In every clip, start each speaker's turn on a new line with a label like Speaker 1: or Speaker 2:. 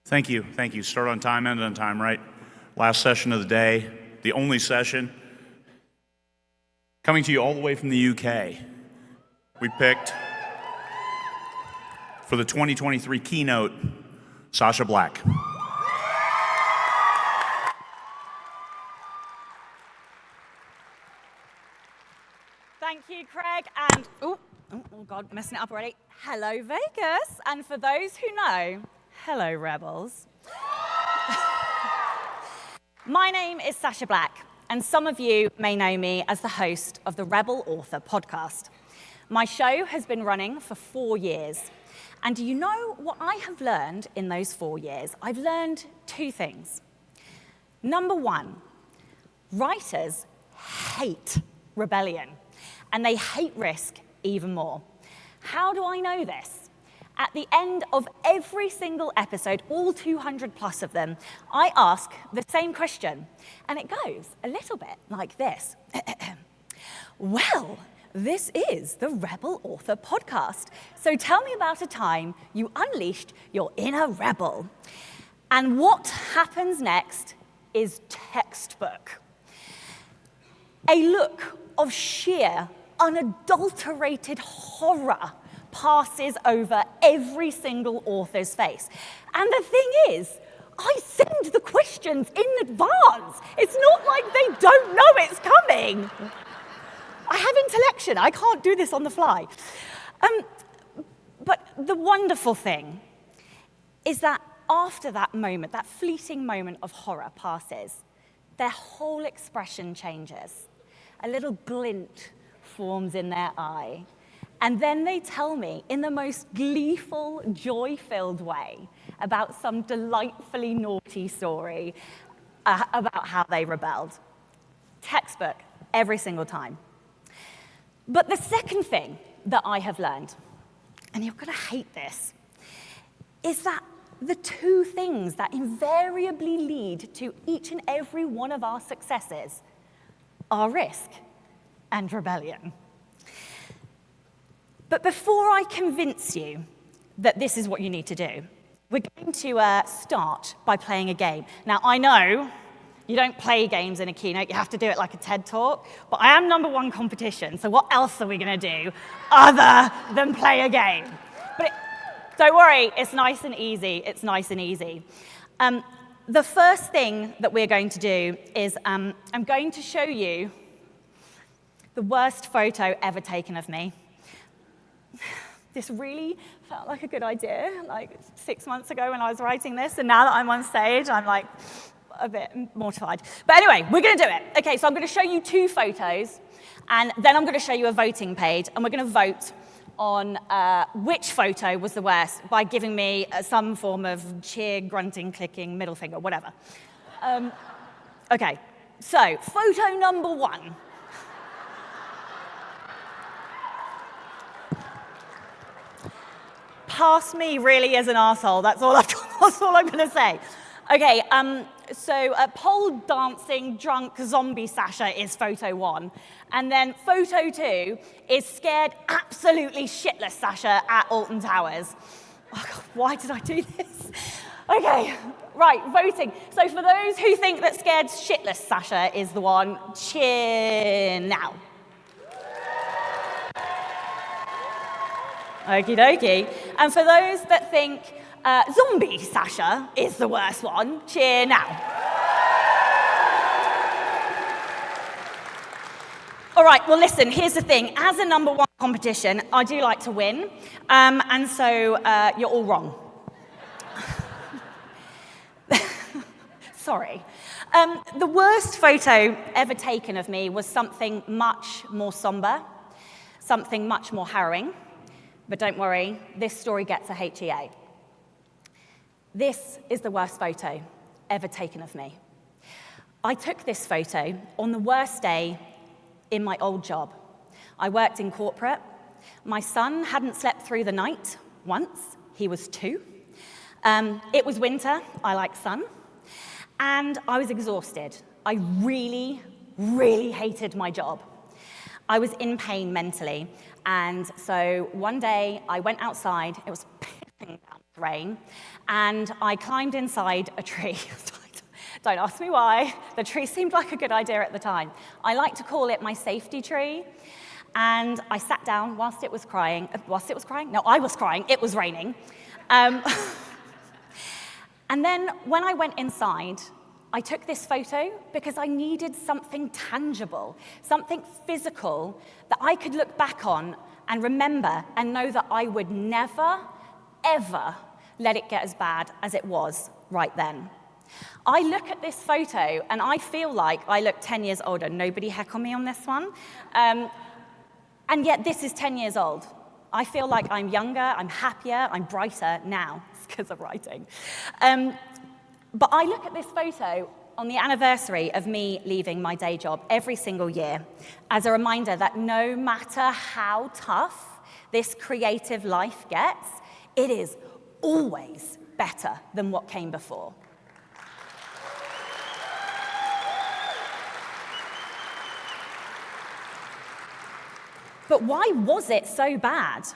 Speaker 1: Thank you. Start on time, end on time, right? Last session of the day, the only session. Coming to you all the way from the UK. We picked, for the 2023 Keynote, Sacha Black.
Speaker 2: Thank you, Craig, and oh God, messing it up already. Hello, Vegas, and for those who know, hello, Rebels. My name is Sacha Black, and some of you may know me as the host of the Rebel Author podcast. My show has been running for 4 years, and do you know what I have learned in those 4 years? I've learned 2 things. Number 1, writers hate rebellion, and they hate risk even more. How do I know this? At the end of every single episode, all 200 plus of them, I ask the same question, and it goes a little bit like this. Well, this is the Rebel Author podcast. So tell me about a time you unleashed your inner rebel. And what happens next is textbook. A look of sheer, unadulterated horror passes over every single author's face. And the thing is, I send the questions in advance. It's not like they don't know it's coming. I have intellection. I can't do this on the fly. But the wonderful thing is that after that moment, that fleeting moment of horror passes, their whole expression changes. A little glint forms in their eye. And then they tell me in the most gleeful, joy-filled way about some delightfully naughty story about how they rebelled. Textbook, every single time. But the second thing that I have learned, and you're going to hate this, is that the 2 things that invariably lead to each and every one of our successes are risk and rebellion. But before I convince you that this is what you need to do, we're going to start by playing a game. Now, I know you don't play games in a keynote, you have to do it like a TED Talk, but I am #1 competition, so what else are we going to do other than play a game? But don't worry, it's nice and easy. The first thing that we're going to do is I'm going to show you the worst photo ever taken of me. This really felt like a good idea, like 6 months ago when I was writing this, and now that I'm on stage, I'm like a bit mortified. But anyway, we're going to do it. Okay, so I'm going to show you 2 photos, and then I'm going to show you a voting page, and we're going to vote on which photo was the worst by giving me some form of cheer, grunting, clicking, middle finger, whatever. Okay, so photo number 1. Pass me really as an arsehole. That's all I'm going to say. Okay, so pole dancing drunk zombie Sasha is photo 1. And then photo 2 is scared absolutely shitless Sasha at Alton Towers. Oh God, why did I do this? Okay, right, voting. So for those who think that scared shitless Sasha is the one, cheer now. Okie dokie. And for those that think zombie Sasha is the worst one, cheer now. All right, well, listen, here's the thing. As a #1 competition, I do like to win, and so you're all wrong. Sorry. The worst photo ever taken of me was something much more somber, something much more harrowing. But don't worry, this story gets a HEA. This is the worst photo ever taken of me. I took this photo on the worst day in my old job. I worked in corporate. My son hadn't slept through the night once. He was 2. It was winter. I like sun. And I was exhausted. I really, really hated my job. I was in pain mentally. And so one day I went outside. It was pissing down rain, and I climbed inside a tree. Don't ask me why. The tree seemed like a good idea at the time. I like to call it my safety tree. And I sat down whilst it was crying. No, I was crying. It was raining. And then when I went inside, I took this photo because I needed something tangible, something physical that I could look back on and remember and know that I would never, ever let it get as bad as it was right then. I look at this photo and I feel like I look 10 years older. Nobody heckle me on this one. And yet this is 10 years old. I feel like I'm younger, I'm happier, I'm brighter now. It's because of writing. But I look at this photo on the anniversary of me leaving my day job every single year as a reminder that no matter how tough this creative life gets, it is always better than what came before. But why was it so bad?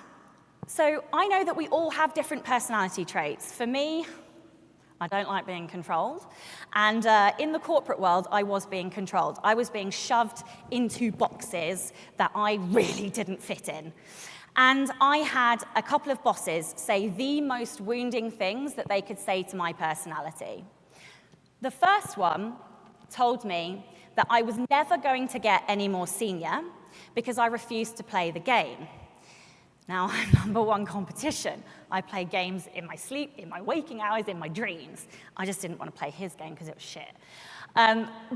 Speaker 2: So I know that we all have different personality traits. For me, I don't like being controlled. And in the corporate world, I was being controlled. I was being shoved into boxes that I really didn't fit in. And I had a couple of bosses say the most wounding things that they could say to my personality. The first one told me that I was never going to get any more senior because I refused to play the game. Now, I'm number one competition. I play games in my sleep, in my waking hours, in my dreams. I just didn't want to play his game because it was shit.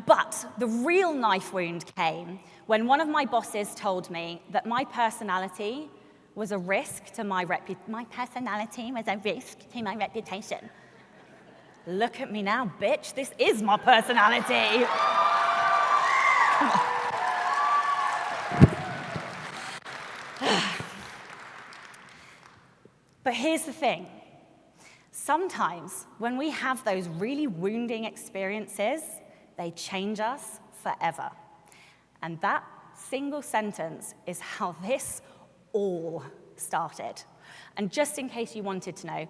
Speaker 2: But the real knife wound came when one of my bosses told me that my personality was a risk to my personality was a risk to my reputation. Look at me now, bitch. This is my personality. But here's the thing. Sometimes when we have those really wounding experiences, they change us forever. And that single sentence is how this all started. And just in case you wanted to know,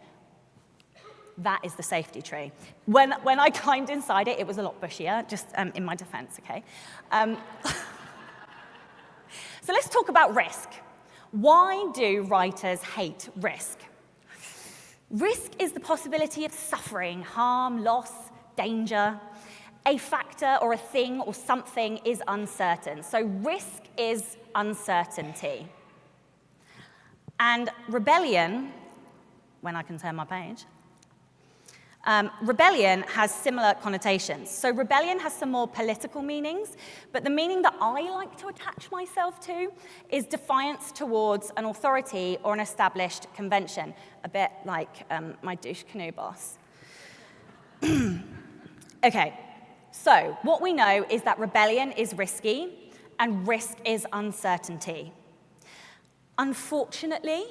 Speaker 2: that is the safety tree. When I climbed inside it, it was a lot bushier, just in my defense, okay? So let's talk about risk. Why do writers hate risk? Risk is the possibility of suffering, harm, loss, danger. A factor or a thing or something is uncertain. So risk is uncertainty. And rebellion, when I can turn my page, rebellion has similar connotations. So rebellion has some more political meanings, but the meaning that I like to attach myself to is defiance towards an authority or an established convention, a bit like my douche canoe boss. Okay, so what we know is that rebellion is risky and risk is uncertainty. Unfortunately,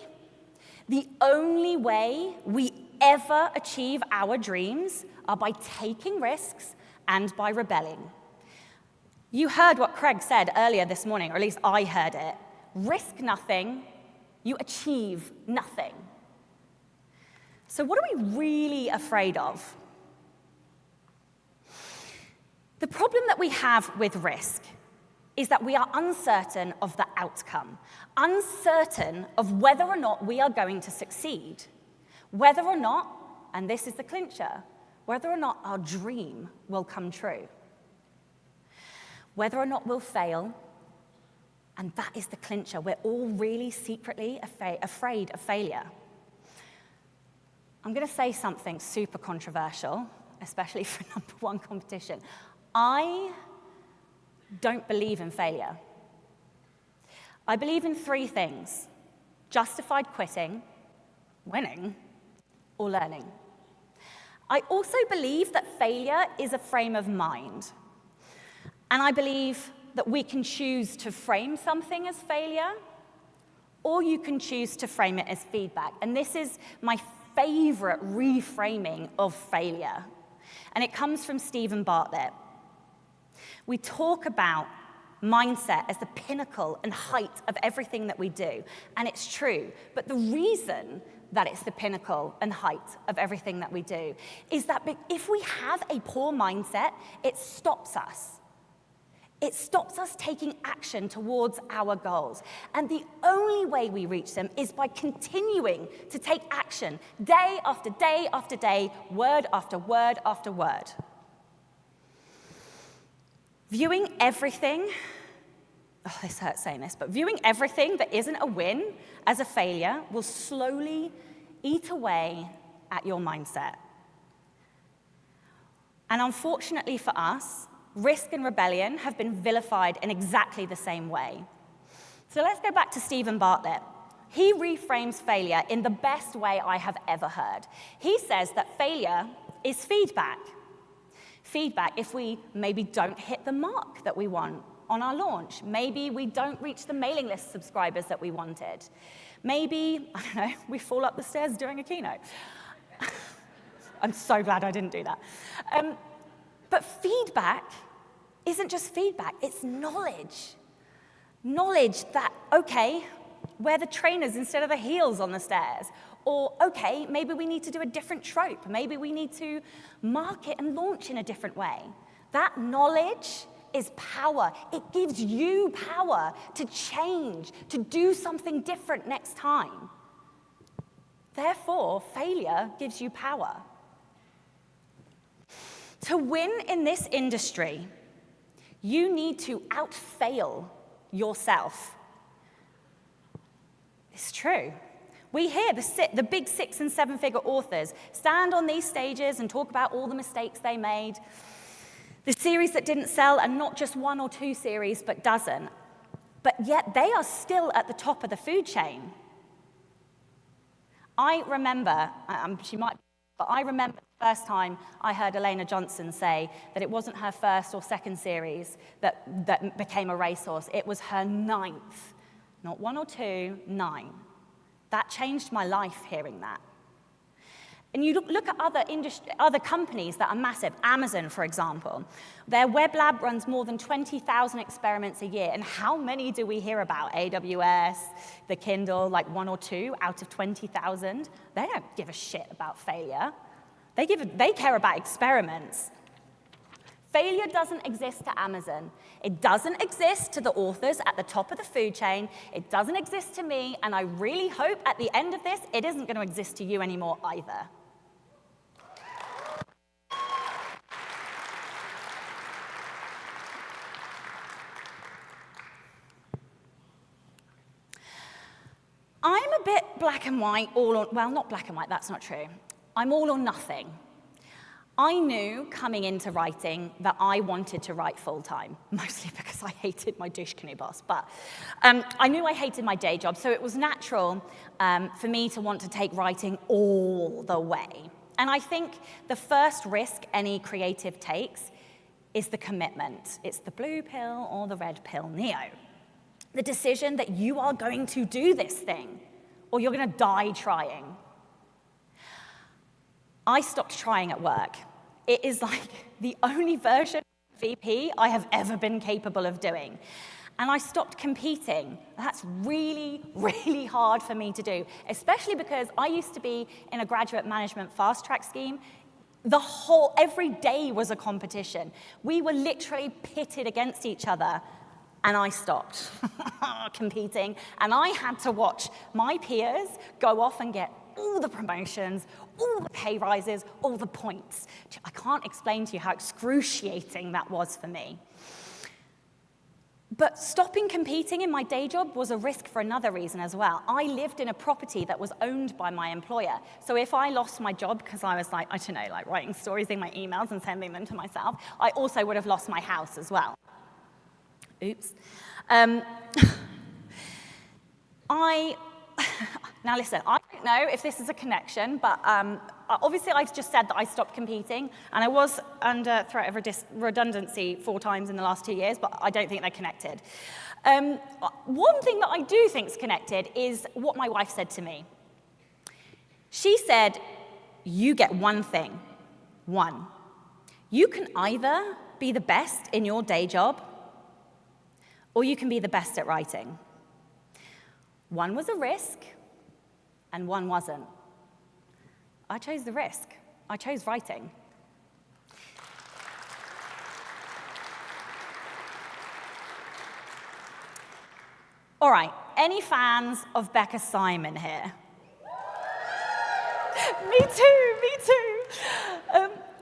Speaker 2: the only way we ever achieve our dreams are by taking risks and by rebelling. You heard what Craig said earlier this morning, or at least I heard it. Risk nothing, you achieve nothing. So what are we really afraid of? The problem that we have with risk is that we are uncertain of the outcome, uncertain of whether or not we are going to succeed. Whether or not, and this is the clincher, whether or not our dream will come true. Whether or not we'll fail, and that is the clincher. We're all really secretly afraid of failure. I'm going to say something super controversial, especially for number one competition. I don't believe in failure. I believe in three things: justified quitting, winning, or learning. I also believe that failure is a frame of mind. And I believe that we can choose to frame something as failure, or you can choose to frame it as feedback. And this is my favorite reframing of failure. And it comes from Stephen Bartlett. We talk about mindset as the pinnacle and height of everything that we do. And it's true. But the reason that it's the pinnacle and height of everything that we do is that if we have a poor mindset, it stops us. It stops us taking action towards our goals. And the only way we reach them is by continuing to take action day after day after day, word after word after word. Viewing everything, oh, this hurts saying this, but viewing everything that isn't a win as a failure will slowly eat away at your mindset. And unfortunately for us, risk and rebellion have been vilified in exactly the same way. So let's go back to Stephen Bartlett. He reframes failure in the best way I have ever heard. He says that failure is feedback. Feedback if we maybe don't hit the mark that we want on our launch. Maybe we don't reach the mailing list subscribers that we wanted. Maybe, I don't know, we fall up the stairs during a keynote. I'm so glad I didn't do that. But feedback isn't just feedback, it's knowledge. Knowledge that, okay, we're the trainers instead of the heels on the stairs. Or, okay, maybe we need to do a different trope. Maybe we need to market and launch in a different way. That knowledge is power. It gives you power to change, to do something different next time. Therefore, failure gives you power. To win in this industry, you need to outfail yourself. It's true. We hear the big 6- and 7-figure authors stand on these stages and talk about all the mistakes they made. The series that didn't sell, and not just 1 or 2 series, but dozen. But yet they are still at the top of the food chain. I remember, but I remember the first time I heard Elena Johnson say that it wasn't her first or second series that became a racehorse. It was her 9th. Not 1 or 2, 9. That changed my life, hearing that. And you look at other companies that are massive. Amazon, for example. Their web lab runs more than 20,000 experiments a year. And how many do we hear about? AWS, the Kindle, like 1 or 2 out of 20,000. They don't give a shit about failure. They care about experiments. Failure doesn't exist to Amazon. It doesn't exist to the authors at the top of the food chain. It doesn't exist to me, and I really hope at the end of this, it isn't going to exist to you anymore either. I'm a bit black and white, well, not black and white, that's not true. I'm all or nothing. I knew coming into writing that I wanted to write full-time, mostly because I hated my douche canoe boss, but I knew I hated my day job, so it was natural for me to want to take writing all the way. And I think the first risk any creative takes is the commitment. It's the blue pill or the red pill, Neo. The decision that you are going to do this thing, or you're going to die trying. I stopped trying at work. It is like the only version of VP I have ever been capable of doing. And I stopped competing. That's really, really hard for me to do, especially because I used to be in a graduate management fast track scheme. Every day was a competition. We were literally pitted against each other. And I stopped competing, and I had to watch my peers go off and get all the promotions, all the pay rises, all the points. I can't explain to you how excruciating that was for me. But stopping competing in my day job was a risk for another reason as well. I lived in a property that was owned by my employer. So if I lost my job because I was like writing stories in my emails and sending them to myself, I also would have lost my house as well. Oops. Now listen, I don't know if this is a connection, but obviously I've just said that I stopped competing, and I was under threat of redundancy 4 times in the last 2 years, but I don't think they're connected. One thing that I do think is connected is what my wife said to me. She said, you get one thing. You can either be the best in your day job, or you can be the best at writing. One was a risk, and one wasn't. I chose the risk. I chose writing. All right, any fans of Becca Simon here? Me too.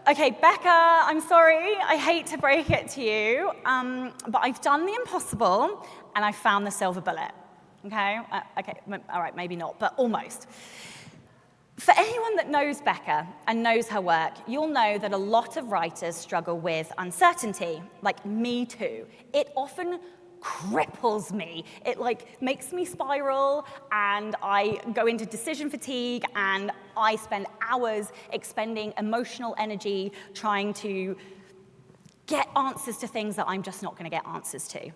Speaker 2: Okay, Becca, I'm sorry, I hate to break it to you, but I've done the impossible and I found the silver bullet. Okay, all right, maybe not, but almost. For anyone that knows Becca and knows her work, you'll know that a lot of writers struggle with uncertainty, like me too. It often cripples me. It makes me spiral, and I go into decision fatigue, and I spend hours expending emotional energy trying to get answers to things that I'm just not going to get answers to.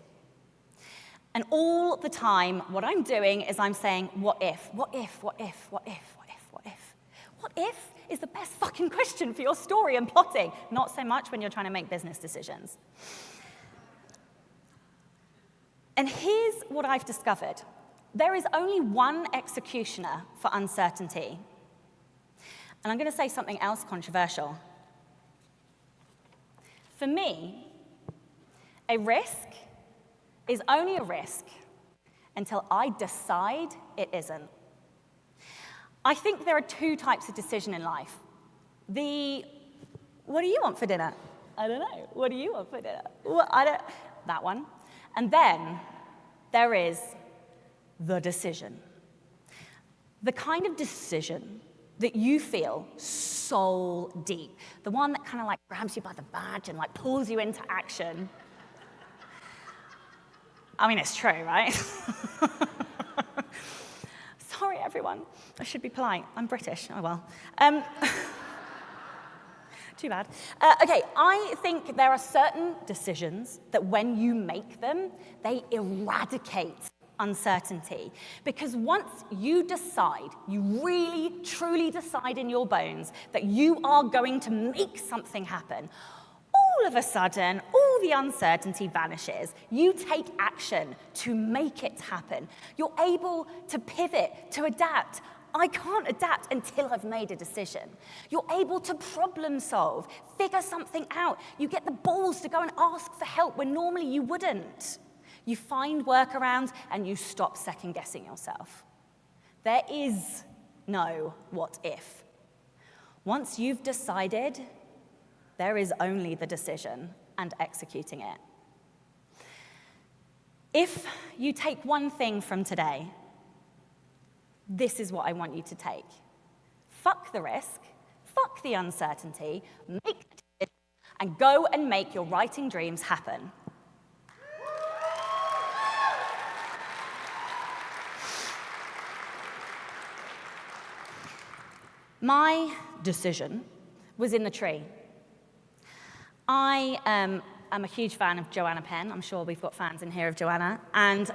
Speaker 2: And all the time, what I'm doing is I'm saying, what if? What if? What if? What if? What if? What if? What if is the best fucking question for your story and plotting, not so much when you're trying to make business decisions. And here's what I've discovered. There is only one executioner for uncertainty. And I'm going to say something else controversial. For me, a risk is only a risk until I decide it isn't. I think there are two types of decision in life. What do you want for dinner? I don't know. What do you want for dinner? That one. And then there is the decision. The kind of decision that you feel soul deep. The one that kind of grabs you by the badge and pulls you into action. I mean, it's true, right? Sorry, everyone. I should be polite. I'm British. Oh, well. Too bad. Okay, I think there are certain decisions that when you make them, they eradicate uncertainty. Because once you decide, you really, truly decide in your bones that you are going to make something happen, all of a sudden, all the uncertainty vanishes. You take action to make it happen. You're able to pivot, to adapt. I can't adapt until I've made a decision. You're able to problem solve, figure something out. You get the balls to go and ask for help when normally you wouldn't. You find workarounds and you stop second-guessing yourself. There is no what if. Once you've decided, there is only the decision and executing it. If you take one thing from today, this is what I want you to take. Fuck the risk, fuck the uncertainty, make the decision, and go and make your writing dreams happen. My decision was in the tree. I am a huge fan of Joanna Penn. I'm sure we've got fans in here of Joanna. And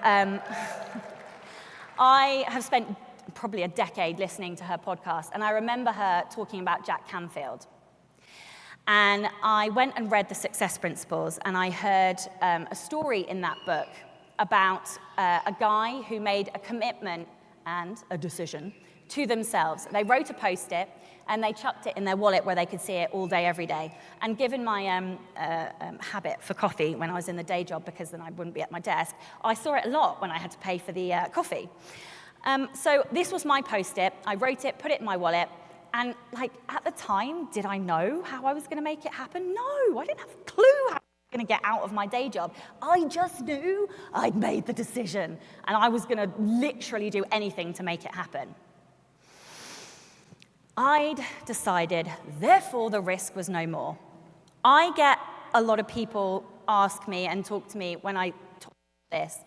Speaker 2: I have spent probably a decade listening to her podcast, and I remember her talking about Jack Canfield. And I went and read the Success Principles, and I heard a story in that book about a guy who made a commitment and a decision to themselves. They wrote a Post-it, and they chucked it in their wallet where they could see it all day, every day. And given my habit for coffee when I was in the day job, because then I wouldn't be at my desk, I saw it a lot when I had to pay for the coffee. So this was my Post-it. I wrote it, put it in my wallet, and at the time, did I know how I was going to make it happen? No, I didn't have a clue how I was going to get out of my day job. I just knew I'd made the decision, and I was going to literally do anything to make it happen. I'd decided, therefore the risk was no more. I get a lot of people ask me and talk to me when I talk about this,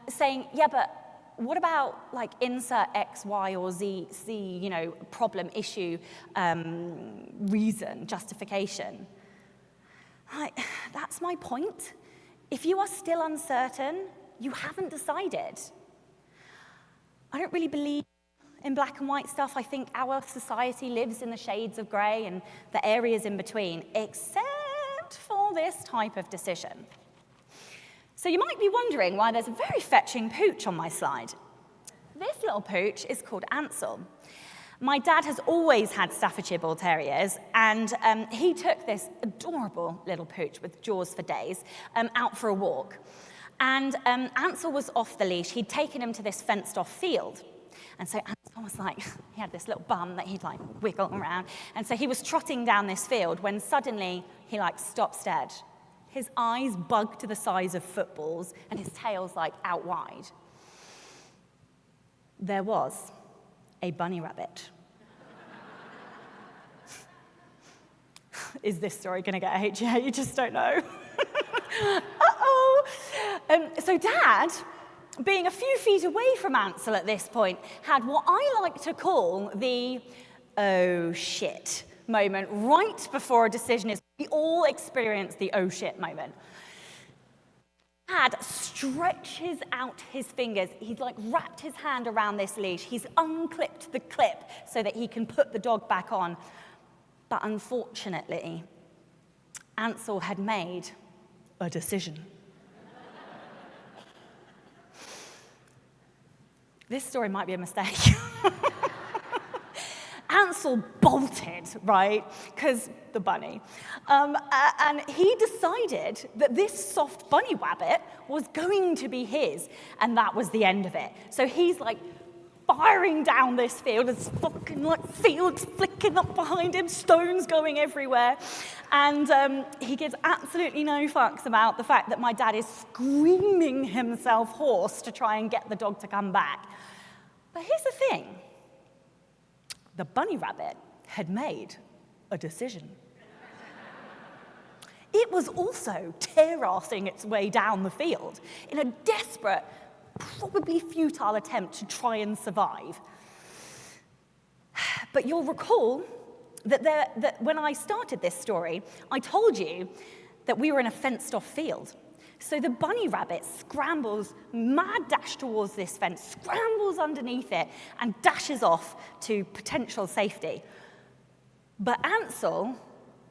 Speaker 2: saying, yeah, but what about insert X, Y, or Z, problem, issue, reason, justification? That's my point. If you are still uncertain, you haven't decided. I don't really believe in black and white stuff. I think our society lives in the shades of gray and the areas in between, except for this type of decision. So you might be wondering why there's a very fetching pooch on my slide. This little pooch is called Ansel. My dad has always had Staffordshire Bull Terriers, and he took this adorable little pooch with jaws for days out for a walk. And Ansel was off the leash. He'd taken him to this fenced-off field. And so Ansel was like, he had this little bum that he'd like wiggle around. And so he was trotting down this field when suddenly he like stopped dead. His eyes bugged to the size of footballs and his tail's like out wide. There was a bunny rabbit. Is this story going to get a HGA? You just don't know. Uh-oh. So Dad, being a few feet away from Ansel at this point, had what I like to call the oh shit moment right before a decision is. We all experience the oh shit moment. Dad stretches out his fingers. He's like wrapped his hand around this leash. He's unclipped the clip so that he can put the dog back on. But unfortunately, Ansel had made a decision. This story might be a mistake. Ansel bolted, right? Because the bunny. And he decided that this soft bunny rabbit was going to be his, and that was the end of it. So he's like firing down this field, there's fucking like fields flicking up behind him, stones going everywhere. And he gives absolutely no fucks about the fact that my dad is screaming himself hoarse to try and get the dog to come back. But here's the thing. The bunny rabbit had made a decision. It was also tear-assing its way down the field in a desperate, probably futile attempt to try and survive. But you'll recall that when I started this story, I told you that we were in a fenced-off field. So the bunny rabbit scrambles, mad dash towards this fence, scrambles underneath it, and dashes off to potential safety. But Ansel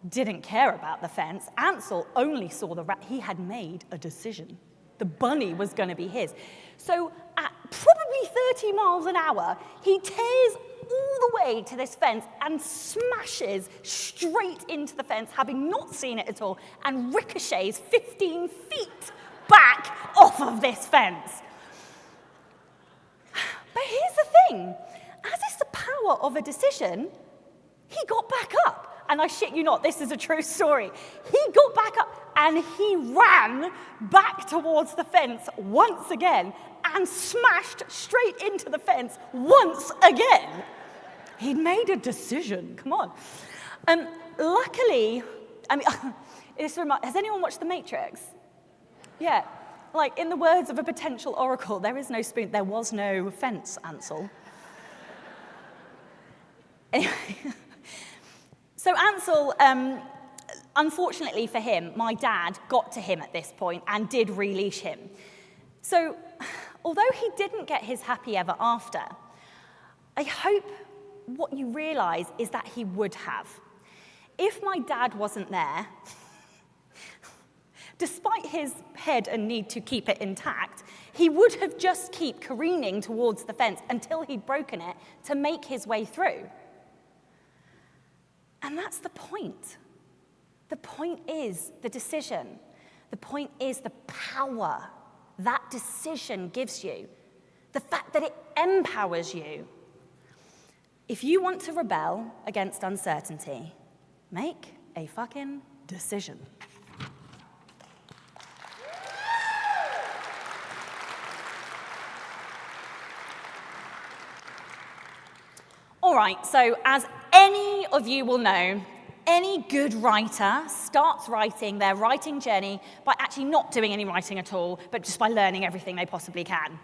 Speaker 2: didn't care about the fence. Ansel only saw the rat. He had made a decision. The bunny was going to be his. So at probably 30 miles an hour, he tears all the way to this fence and smashes straight into the fence, having not seen it at all, and ricochets 15 feet back off of this fence. But here's the thing. As is the power of a decision, he got back up. And I shit you not, this is a true story. He got back up and he ran back towards the fence once again and smashed straight into the fence once again. He'd made a decision, come on. Luckily, I mean, has anyone watched The Matrix? Yeah, like in the words of a potential oracle, there is no spoon, there was no fence, Ansel. Anyway. So Ansel, unfortunately for him, my dad got to him at this point and did releash him. So although he didn't get his happy ever after, I hope what you realize is that he would have. If my dad wasn't there, despite his head and need to keep it intact, he would have just kept careening towards the fence until he'd broken it to make his way through. And that's the point. The point is the decision. The point is the power that decision gives you. The fact that it empowers you. If you want to rebel against uncertainty, make a fucking decision. All right, so as any of you will know, any good writer starts writing their writing journey by actually not doing any writing at all, but just by learning everything they possibly can.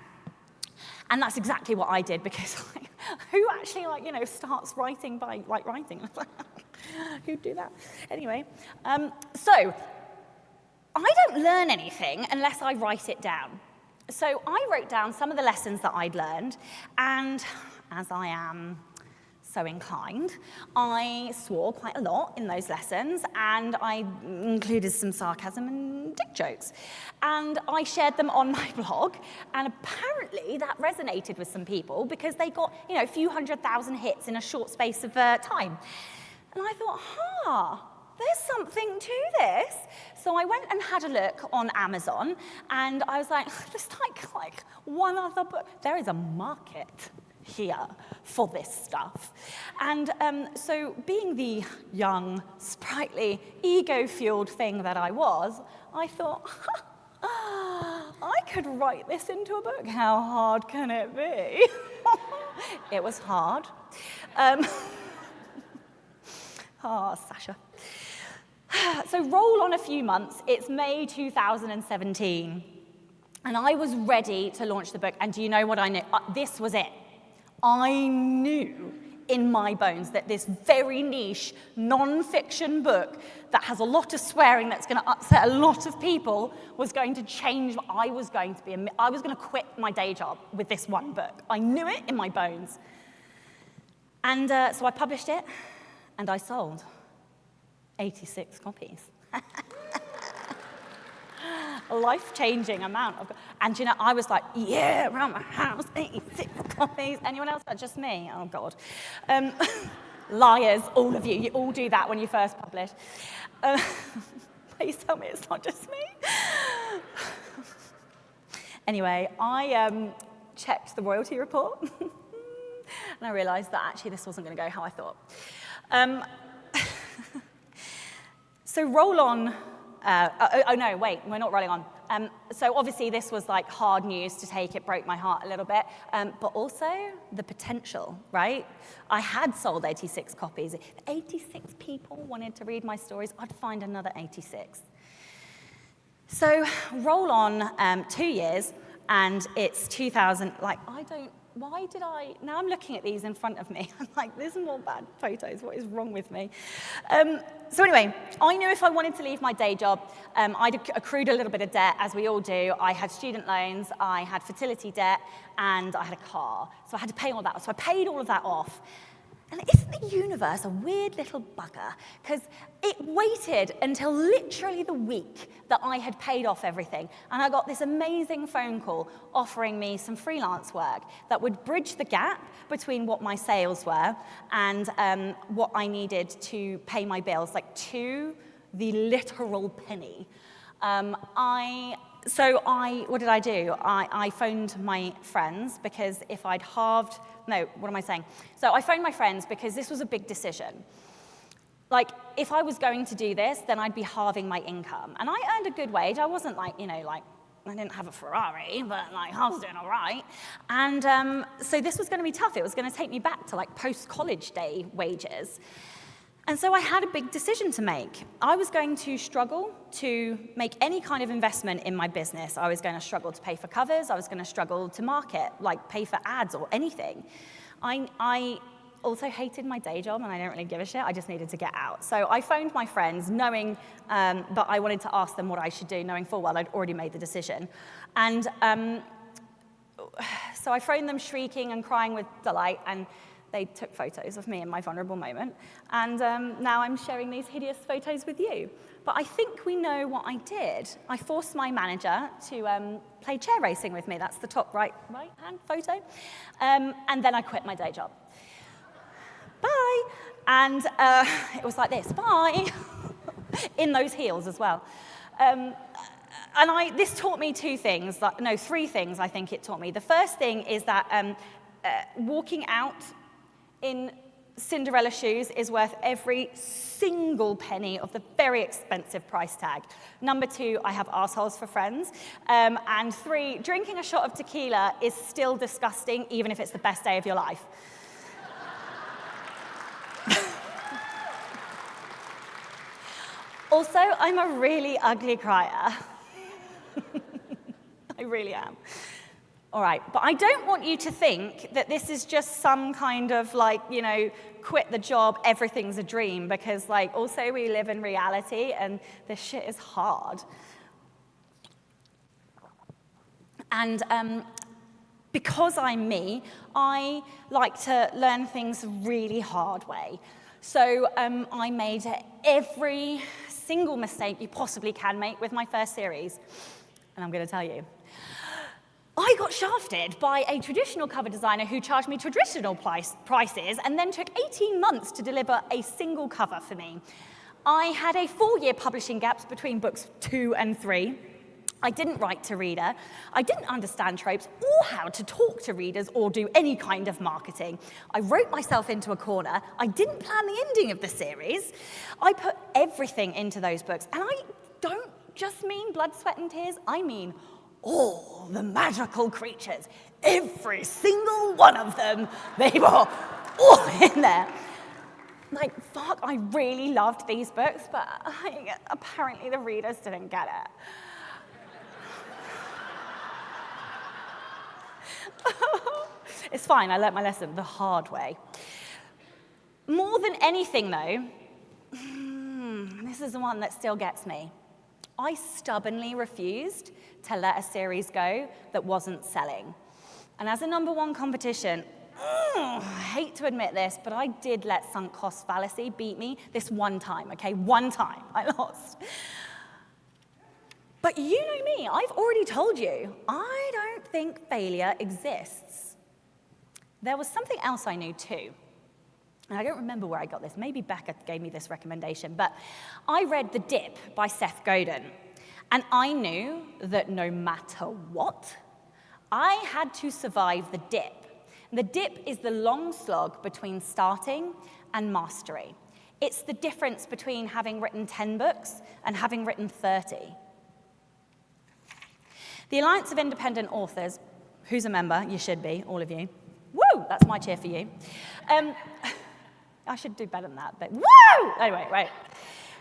Speaker 2: And that's exactly what I did, because who actually, starts writing by, writing? Who'd do that? Anyway, so I don't learn anything unless I write it down. So I wrote down some of the lessons that I'd learned, and as I am so inclined, I swore quite a lot in those lessons, and I included some sarcasm and dick jokes. And I shared them on my blog, and apparently that resonated with some people because they got, a few 100,000 hits in a short space of time. And I thought, there's something to this. So I went and had a look on Amazon, and I was like, there's like one other book. There is a market here for this stuff. And so being the young, sprightly, ego-fueled thing that I was, I thought, I could write this into a book. How hard can it be? It was hard. Sasha. So roll on a few months, it's May 2017, and I was ready to launch the book, and do you know what I knew? This was it. I knew in my bones that this very niche, non-fiction book that has a lot of swearing that's going to upset a lot of people was going to change. I was going to quit my day job with this one book. I knew it in my bones. And so I published it, and I sold 86 copies. A life-changing amount of, and I was like, yeah, around my house, 86 copies. Anyone else? Just me? Oh, God. Liars, all of you. You all do that when you first publish. Please tell me it's not just me. Anyway, I checked the royalty report, and I realized that actually this wasn't going to go how I thought. So roll on. No, wait, we're not rolling on. So obviously this was like hard news to take. It broke my heart a little bit. But also the potential, right? I had sold 86 copies. If 86 people wanted to read my stories, I'd find another 86. So roll on 2 years, and it's 2000. Now I'm looking at these in front of me. I'm like, these are more bad photos. What is wrong with me? So anyway, I knew if I wanted to leave my day job, I'd accrued a little bit of debt, as we all do. I had student loans, I had fertility debt, and I had a car. So I had to pay all that. So I paid all of that off. And isn't the universe a weird little bugger? Because it waited until literally the week that I had paid off everything. And I got this amazing phone call offering me some freelance work that would bridge the gap between what my sales were and what I needed to pay my bills, like to the literal penny. What did I do? I phoned my friends because if I'd halved, So I phoned my friends because this was a big decision. Like, if I was going to do this, then I'd be halving my income. And I earned a good wage. I wasn't I didn't have a Ferrari, but I was doing all right. And so this was going to be tough. It was going to take me back to post-college day wages. And so I had a big decision to make. I was going to struggle to make any kind of investment in my business. I was going to struggle to pay for covers. I was going to struggle to market, pay for ads or anything. I also hated my day job, and I didn't really give a shit. I just needed to get out. So I phoned my friends, knowing that I wanted to ask them what I should do, knowing full well I'd already made the decision. And so I phoned them shrieking and crying with delight, and they took photos of me in my vulnerable moment, and now I'm sharing these hideous photos with you. But I think we know what I did. I forced my manager to play chair racing with me. That's the top right-hand photo. And then I quit my day job. Bye. And it was like this, bye, in those heels as well. And this taught me three things I think it taught me. The first thing is that walking out in Cinderella shoes is worth every single penny of the very expensive price tag. Number 2, I have assholes for friends. And 3, drinking a shot of tequila is still disgusting, even if it's the best day of your life. Also, I'm a really ugly crier. I really am. All right, but I don't want you to think that this is just some kind of quit the job, everything's a dream, because also we live in reality and this shit is hard. And Because I'm me, I like to learn things the really hard way. So I made every single mistake you possibly can make with my first series. And I'm going to tell you. I got shafted by a traditional cover designer who charged me traditional prices and then took 18 months to deliver a single cover for me. I had a 4-year publishing gap between books 2 and 3. I didn't write to reader. I didn't understand tropes or how to talk to readers or do any kind of marketing. I wrote myself into a corner. I didn't plan the ending of the series. I put everything into those books. And I don't just mean blood, sweat, and tears. I mean all the magical creatures. Every single one of them. They were all in there. Like, fuck, I really loved these books, but apparently the readers didn't get it. It's fine, I learnt my lesson the hard way. More than anything, though, this is the one that still gets me. I stubbornly refused to let a series go that wasn't selling. And as a #1 competition, I hate to admit this, but I did let sunk cost fallacy beat me this one time, okay? One time I lost. But you know me, I've already told you, I don't think failure exists. There was something else I knew too. And I don't remember where I got this. Maybe Becca gave me this recommendation. But I read The Dip by Seth Godin. And I knew that no matter what, I had to survive the dip. And the dip is the long slog between starting and mastery. It's the difference between having written 10 books and having written 30. The Alliance of Independent Authors, who's a member? You should be, all of you. Woo! That's my cheer for you. I should do better than that, but woo! Anyway, right.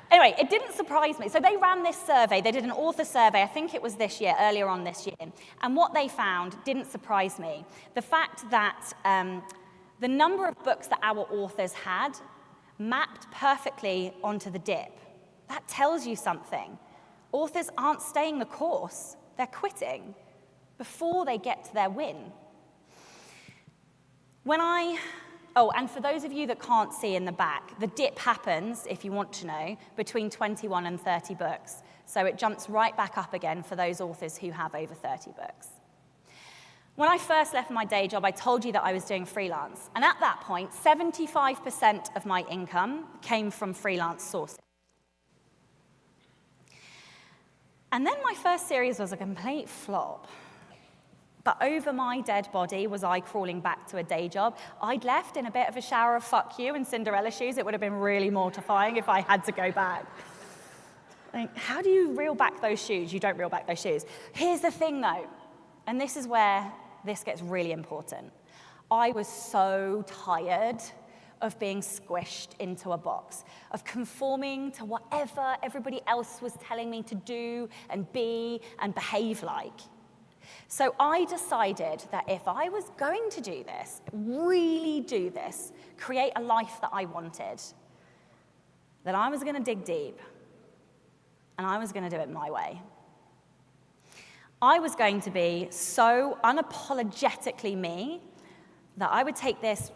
Speaker 2: Anyway, it didn't surprise me. So they ran this survey. They did an author survey. I think it was this year, earlier on this year. And what they found didn't surprise me. The fact that the number of books that our authors had mapped perfectly onto the dip. That tells you something. Authors aren't staying the course. They're quitting before they get to their win. And for those of you that can't see in the back, the dip happens, if you want to know, between 21 and 30 books. So it jumps right back up again for those authors who have over 30 books. When I first left my day job, I told you that I was doing freelance. And at that point, 75% of my income came from freelance sources. And then my first series was a complete flop. But over my dead body was I crawling back to a day job. I'd left in a bit of a shower of fuck you and Cinderella shoes. It would have been really mortifying if I had to go back. Like, how do you reel back those shoes? You don't reel back those shoes. Here's the thing, though, and this is where this gets really important. I was so tired of being squished into a box, of conforming to whatever everybody else was telling me to do and be and behave like. So I decided that if I was going to do this, really do this, create a life that I wanted, then I was going to dig deep, and I was going to do it my way. I was going to be so unapologetically me that I would take this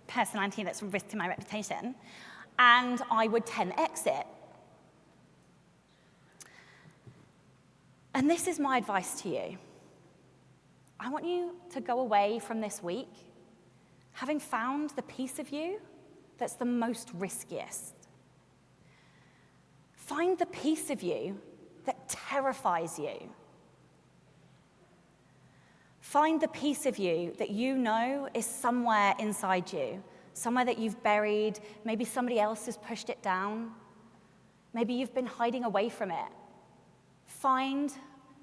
Speaker 2: personality that's risking my reputation, and I would 10x it. And this is my advice to you. I want you to go away from this week having found the piece of you that's the most riskiest. Find the piece of you that terrifies you. Find the piece of you that you know is somewhere inside you, somewhere that you've buried. Maybe somebody else has pushed it down. Maybe you've been hiding away from it. Find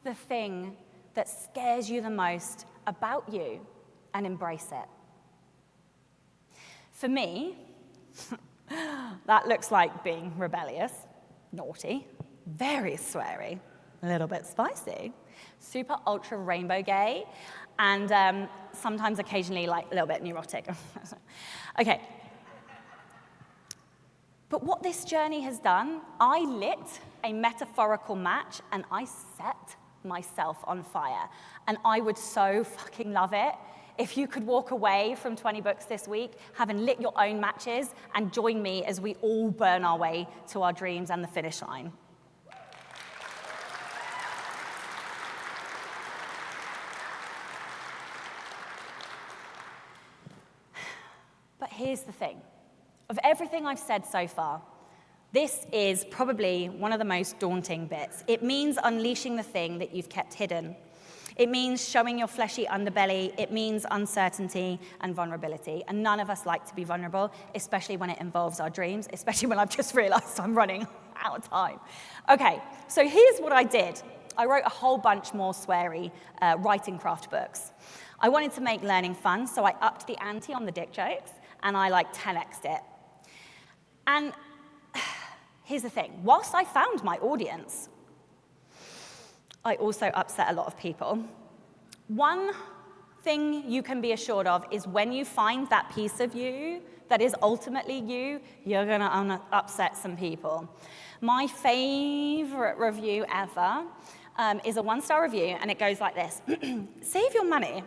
Speaker 2: the thing that scares you the most about you and embrace it. For me, that looks like being rebellious, naughty, very sweary, a little bit spicy, super ultra rainbow gay, and sometimes occasionally like a little bit neurotic. Okay. But what this journey has done, I lit a metaphorical match and I set myself on fire. And I would so fucking love it if you could walk away from 20 Books this week having lit your own matches and join me as we all burn our way to our dreams and the finish line. But here's the thing. Of everything I've said so far, this is probably one of the most daunting bits. It means unleashing the thing that you've kept hidden. It means showing your fleshy underbelly. It means uncertainty and vulnerability. And none of us like to be vulnerable, especially when it involves our dreams, especially when I've just realized I'm running out of time. Okay, so here's what I did. I wrote a whole bunch more sweary writing craft books. I wanted to make learning fun, so I upped the ante on the dick jokes, and I 10x'd it. And here's the thing. Whilst I found my audience, I also upset a lot of people. One thing you can be assured of is when you find that piece of you that is ultimately you, you're gonna upset some people. My favorite review ever is a 1-star review, and it goes like this. Save your money.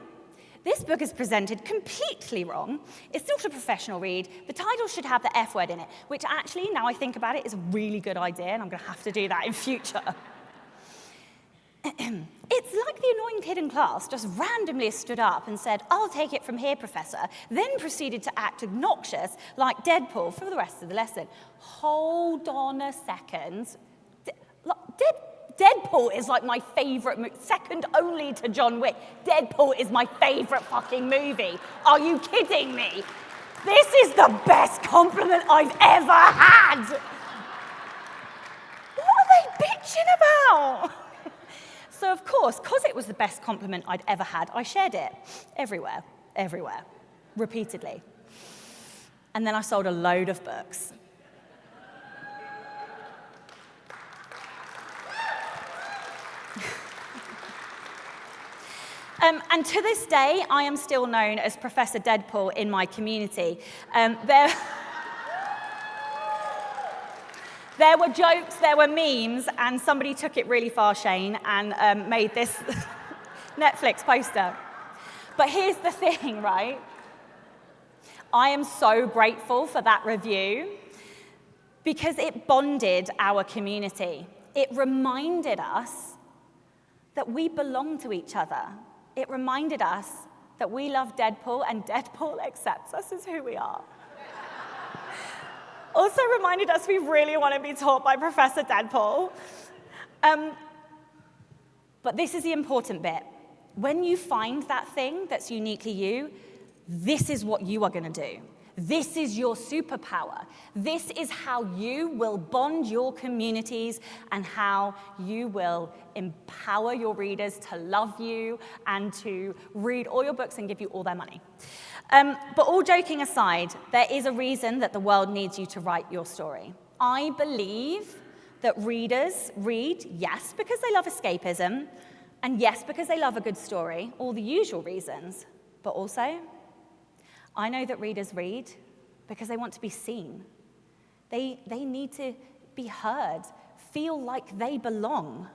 Speaker 2: This book is presented completely wrong. It's not a professional read. The title should have the F word in it, which actually, now I think about it, is a really good idea, and I'm gonna have to do that in future. It's like the annoying kid in class just randomly stood up and said, "I'll take it from here, Professor," then proceeded to act obnoxious like Deadpool for the rest of the lesson. Hold on a second. Deadpool is my favorite movie, second only to John Wick. Deadpool is my favorite fucking movie. Are you kidding me? This is the best compliment I've ever had. What are they bitching about? So of course, because it was the best compliment I'd ever had, I shared it everywhere, repeatedly. And then I sold a load of books. And to this day, I am still known as Professor Deadpool in my community. There were jokes, there were memes, and somebody took it really far, Shane, and made this Netflix poster. But here's the thing, right? I am so grateful for that review because it bonded our community. It reminded us that we belong to each other. It reminded us that we love Deadpool and Deadpool accepts us as who we are. Also reminded us we really want to be taught by Professor Deadpool. But this is the important bit. When you find that thing that's uniquely you, this is what you are going to do. This is your superpower. This is how you will bond your communities and how you will empower your readers to love you and to read all your books and give you all their money. But all joking aside, there is a reason that the world needs you to write your story. I believe that readers read, yes, because they love escapism, and yes, because they love a good story, all the usual reasons, but also I know that readers read because they want to be seen. They need to be heard, feel like they belong.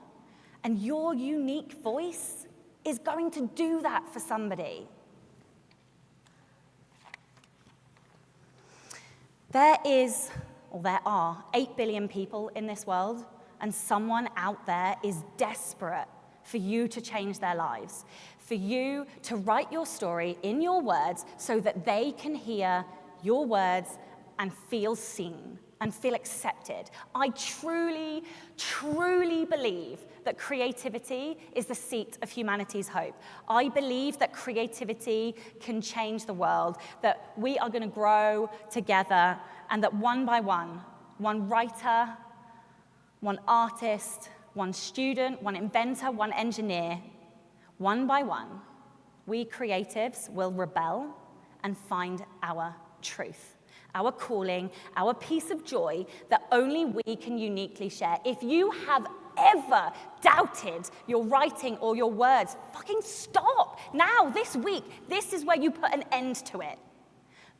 Speaker 2: And your unique voice is going to do that for somebody. There are 8 billion people in this world, and someone out there is desperate for you to change their lives, for you to write your story in your words so that they can hear your words and feel seen and feel accepted. I truly, truly believe that creativity is the seat of humanity's hope. I believe that creativity can change the world, that we are going to grow together, and that one by one writer, one artist, one student, one inventor, one engineer, one by one, we creatives will rebel and find our truth, our calling, our piece of joy that only we can uniquely share. If you have ever doubted your writing or your words, fucking stop. Now, this week, this is where you put an end to it.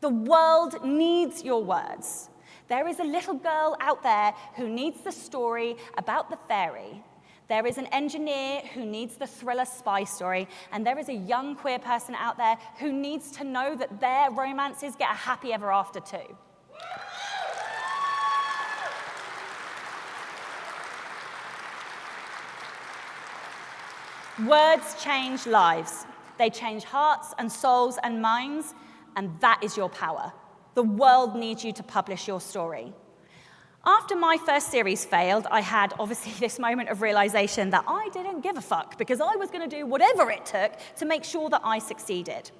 Speaker 2: The world needs your words. There is a little girl out there who needs the story about the fairy. There is an engineer who needs the thriller spy story, and there is a young queer person out there who needs to know that their romances get a happy ever after too. Words change lives. They change hearts and souls and minds, and that is your power. The world needs you to publish your story. After my first series failed, I had obviously this moment of realization that I didn't give a fuck because I was going to do whatever it took to make sure that I succeeded.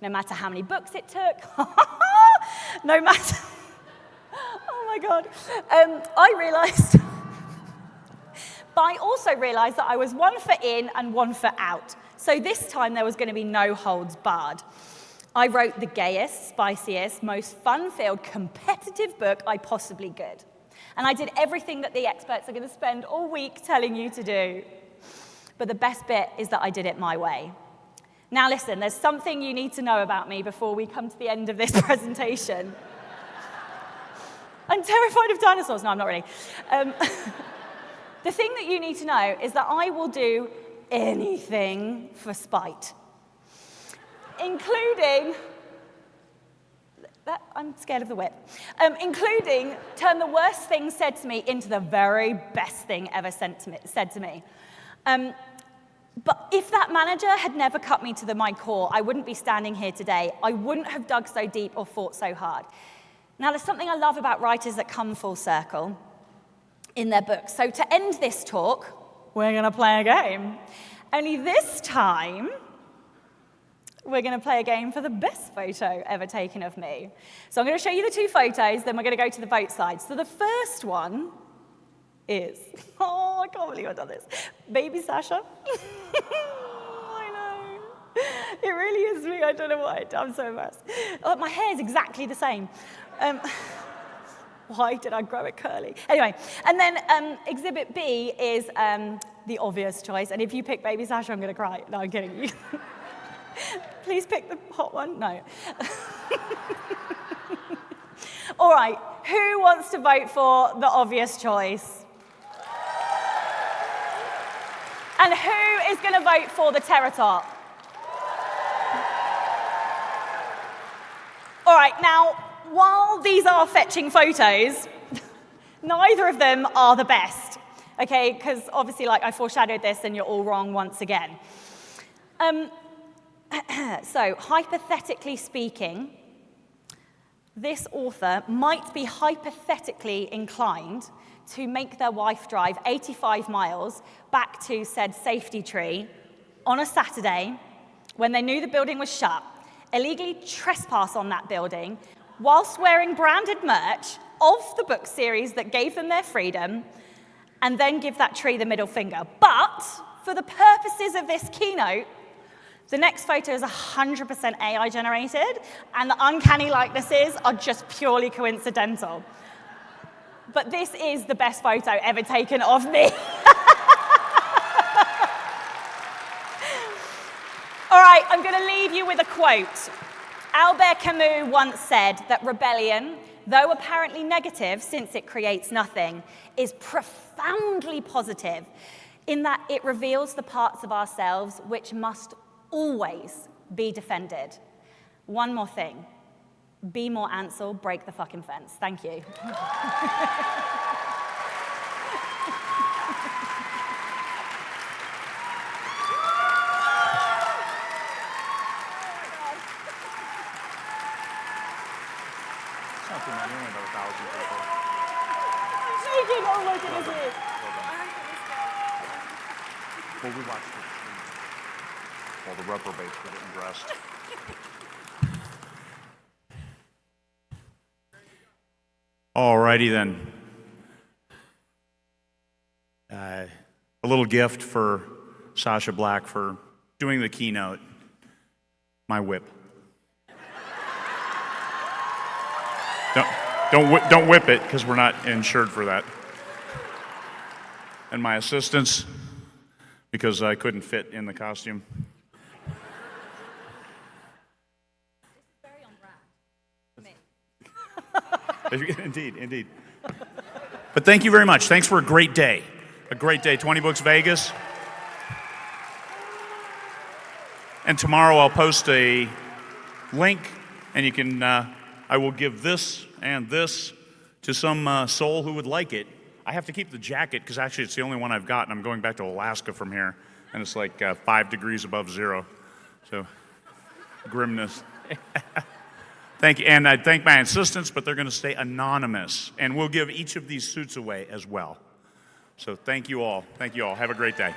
Speaker 2: No matter how many books it took, no matter, oh my God, I realized, but I also realized that I was one foot in and one foot out. So this time there was going to be no holds barred. I wrote the gayest, spiciest, most fun-filled, competitive book I possibly could. And I did everything that the experts are going to spend all week telling you to do. But the best bit is that I did it my way. Now listen, there's something you need to know about me before we come to the end of this presentation. I'm terrified of dinosaurs. No, I'm not really. The thing that you need to know is that I will do anything for spite, including, I'm scared of the whip, including turn the worst thing said to me into the very best thing ever said to me. But if that manager had never cut me to my core, I wouldn't be standing here today. I wouldn't have dug so deep or fought so hard. Now, there's something I love about writers that come full circle in their books. So to end this talk, we're going to play a game. Only this time, we're going to play a game for the best photo ever taken of me. So I'm going to show you the two photos, then we're going to go to the vote side. So the first one is, oh, I can't believe I've done this, baby Sasha. I know. It really is me. I don't know why. I'm so embarrassed. Oh, my hair is exactly the same. Why did I grow it curly? Anyway, and then exhibit B is the obvious choice. And if you pick baby Sasha, I'm going to cry. No, I'm kidding you. Please pick the hot one. No. All right. Who wants to vote for the obvious choice? And who is going to vote for the Terratop? All right. Now, while these are fetching photos, neither of them are the best. Okay, because obviously, like, I foreshadowed this, and you're all wrong once again. So, hypothetically speaking, this author might be hypothetically inclined to make their wife drive 85 miles back to said safety tree on a Saturday when they knew the building was shut, illegally trespass on that building whilst wearing branded merch of the book series that gave them their freedom, and then give that tree the middle finger. But for the purposes of this keynote, the next photo is 100% AI generated, and the uncanny likenesses are just purely coincidental. But this is the best photo ever taken of me. All right, I'm going to leave you with a quote. Albert Camus once said that rebellion, though apparently negative since it creates nothing, is profoundly positive in that it reveals the parts of ourselves which must always be defended. One more thing. Be more Ansel, break the fucking fence. Thank you. Oh my goodness.
Speaker 1: Well, we watched it while the reprobates were getting dressed. All righty then. A little gift for Sacha Black for doing the keynote. My whip. Don't whip it, because we're not insured for that. And my assistants, because I couldn't fit in the costume.
Speaker 2: This is very on brand for me.
Speaker 1: Indeed. But thank you very much. Thanks for a great day. a great day. 20Books Vegas. And tomorrow I'll post a link, and you can, I will give this and this to some soul who would like it. I have to keep the jacket because actually it's the only one I've got, and I'm going back to Alaska from here, and it's like 5 degrees above zero. So, grimness. Thank you, and I thank my assistants, but they're going to stay anonymous, and we'll give each of these suits away as well. So thank you all. Thank you all. Have a great day.